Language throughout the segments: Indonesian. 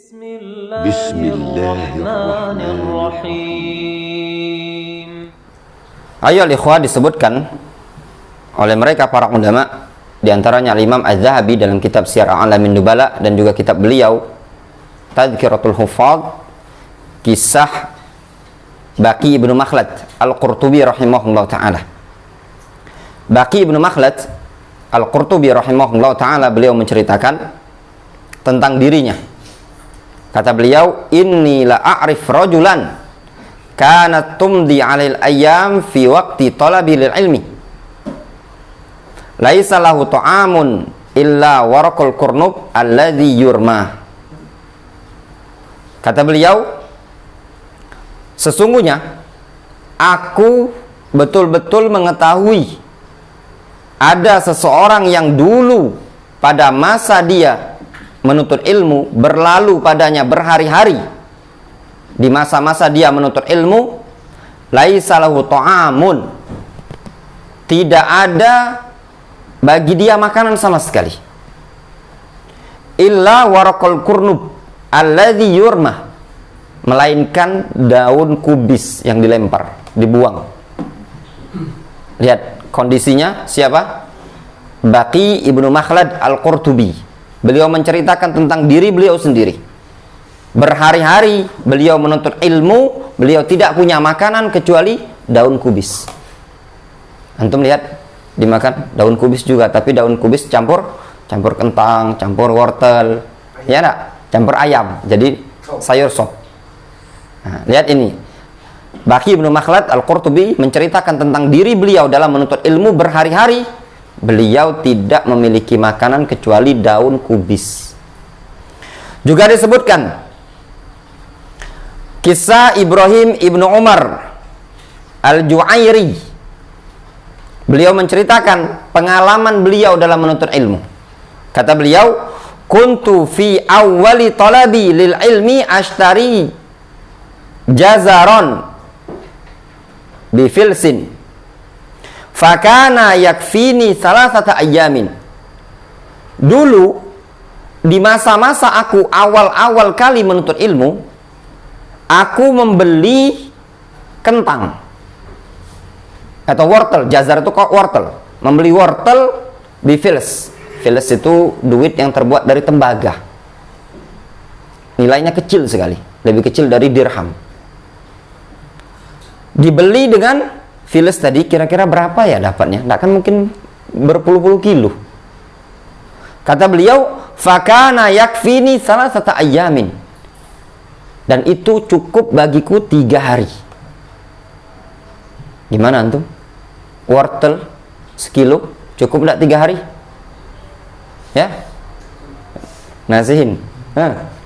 Bismillahirrahmanirrahim. Ayo ikhwah, disebutkan oleh mereka para ulama, diantaranya Imam Az-Zahabi dalam kitab Siyar A'lamin Nubala, dan juga kitab beliau Tadhkiratul Huffaz, kisah Baqi ibnu Makhlad Al-Qurtubi rahimahullah ta'ala. Baqi ibnu Makhlad Al-Qurtubi rahimahullah ta'ala, beliau menceritakan tentang dirinya. Kata beliau, inni la a'rif rajulan kanat tumdi 'alail ayyam fi waqti talabi lil ilmi laisa lahu ta'amun illa waraqul kurnub alladhi yurma. Kata beliau, sesungguhnya aku betul-betul mengetahui ada seseorang yang dulu pada masa dia menuntut ilmu, berlalu padanya berhari-hari di masa-masa dia menuntut ilmu, laisa lahu ta'amun, tidak ada bagi dia makanan sama sekali, illa waraqul kurnub alladhi yurmah, melainkan daun kubis yang dilempar, dibuang. Lihat kondisinya siapa? Baqi ibnu Makhlad Al-Qurtubi. Beliau menceritakan tentang diri beliau sendiri. Berhari-hari beliau menuntut ilmu, beliau tidak punya makanan kecuali daun kubis. Antum lihat, dimakan daun kubis juga, tapi daun kubis campur kentang, campur wortel, ya enggak? Campur ayam, jadi sayur sop. Nah, lihat ini. Baqi ibnu Makhlad Al-Qurtubi menceritakan tentang diri beliau dalam menuntut ilmu berhari-hari. Beliau tidak memiliki makanan kecuali daun kubis. Juga disebutkan kisah Ibrahim ibnu Umar Al-Ju'airi. Beliau menceritakan pengalaman beliau dalam menuntut ilmu. Kata beliau, kuntu fi awwali talabi lil ilmi ashtari jazaron bi filsin fakana yakfini salasata ayyamin. Dulu di masa-masa aku awal-awal kali menuntut ilmu, aku membeli kentang atau wortel. Jazar itu kok wortel, membeli wortel di fils. Fils itu duit yang terbuat dari tembaga, nilainya kecil sekali, lebih kecil dari dirham. Dibeli dengan files tadi, kira-kira berapa ya dapatnya? Tidak kan mungkin berpuluh-puluh kilo. Kata beliau, fakana yakfini salasata ayyamin, dan itu cukup bagiku 3 hari. Gimana antum? Wortel sekilo cukup tidak 3 hari? Ya? Nasihin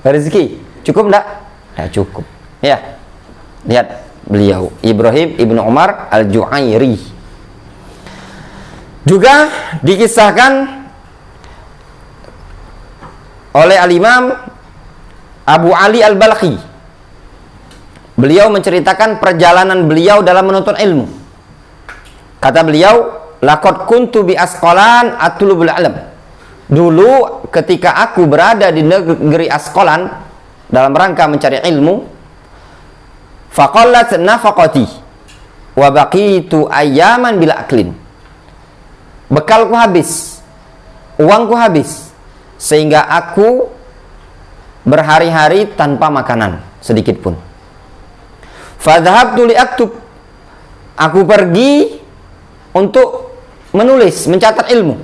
rezeki cukup tidak? Tidak cukup. Ya, lihat beliau Ibrahim ibnu Umar Al-Ju'airi. Juga dikisahkan oleh Al-Imam Abu Ali Al-Balkhi. Beliau menceritakan perjalanan beliau dalam menuntut ilmu. Kata beliau, laqad kuntu bi Asqalan atlubul ilm. Dulu ketika aku berada di negeri Asqalan dalam rangka mencari ilmu, faqallat nafaqati wa baqitu ayyaman bila aklin. Bekalku habis, uangku habis, sehingga aku berhari-hari tanpa makanan sedikit pun. Fadhhabtu li aktub, aku pergi untuk menulis, mencatat ilmu.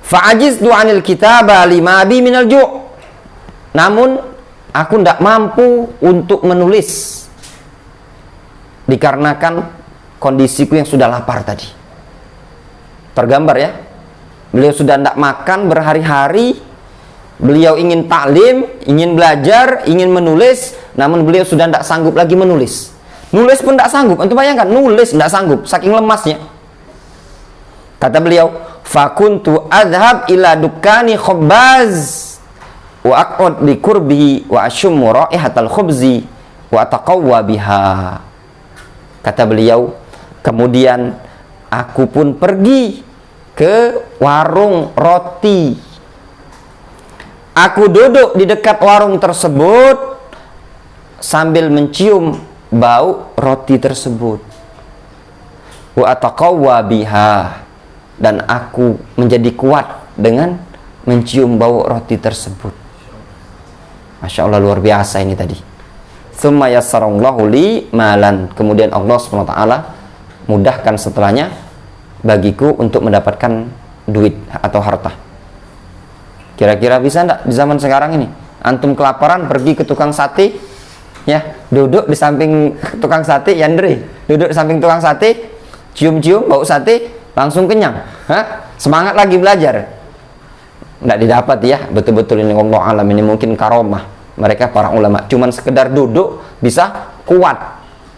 Fa'ajiztu 'anil kitaba lima bi minal ju'. Namun aku tidak mampu untuk menulis dikarenakan kondisiku yang sudah lapar tadi. Tergambar ya, beliau sudah tidak makan berhari-hari. Beliau ingin taklim, ingin belajar, ingin menulis, namun beliau sudah tidak sanggup lagi menulis. Nulis pun tidak sanggup. Antum bayangkan, nulis tidak sanggup, saking lemasnya. Kata beliau, fakuntu adhab ila dukkani khabbaz wa aq'ud bi qurbihi wa ashummu raihatal khubzi wa ataqawwa biha. Kata beliau, kemudian aku pun pergi ke warung roti. Aku duduk di dekat warung tersebut sambil mencium bau roti tersebut. Wa ataqawwa biha, dan aku menjadi kuat dengan mencium bau roti tersebut. Masya Allah, luar biasa ini tadi. Tsumma yassarallahu li malan, kemudian Allah SWT mudahkan setelahnya bagiku untuk mendapatkan duit atau harta. Kira-kira bisa enggak di zaman sekarang ini? Antum kelaparan pergi ke tukang sate, ya, duduk di samping tukang sate, Yandri, duduk di samping tukang sate, cium-cium bau sate, langsung kenyang. Hah? Semangat lagi belajar. Enggak didapat ya, betul-betul ini Allah alam, ini mungkin karomah mereka para ulama, cuman sekedar duduk bisa kuat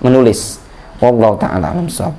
menulis. Wallahu ta'ala alam shawab.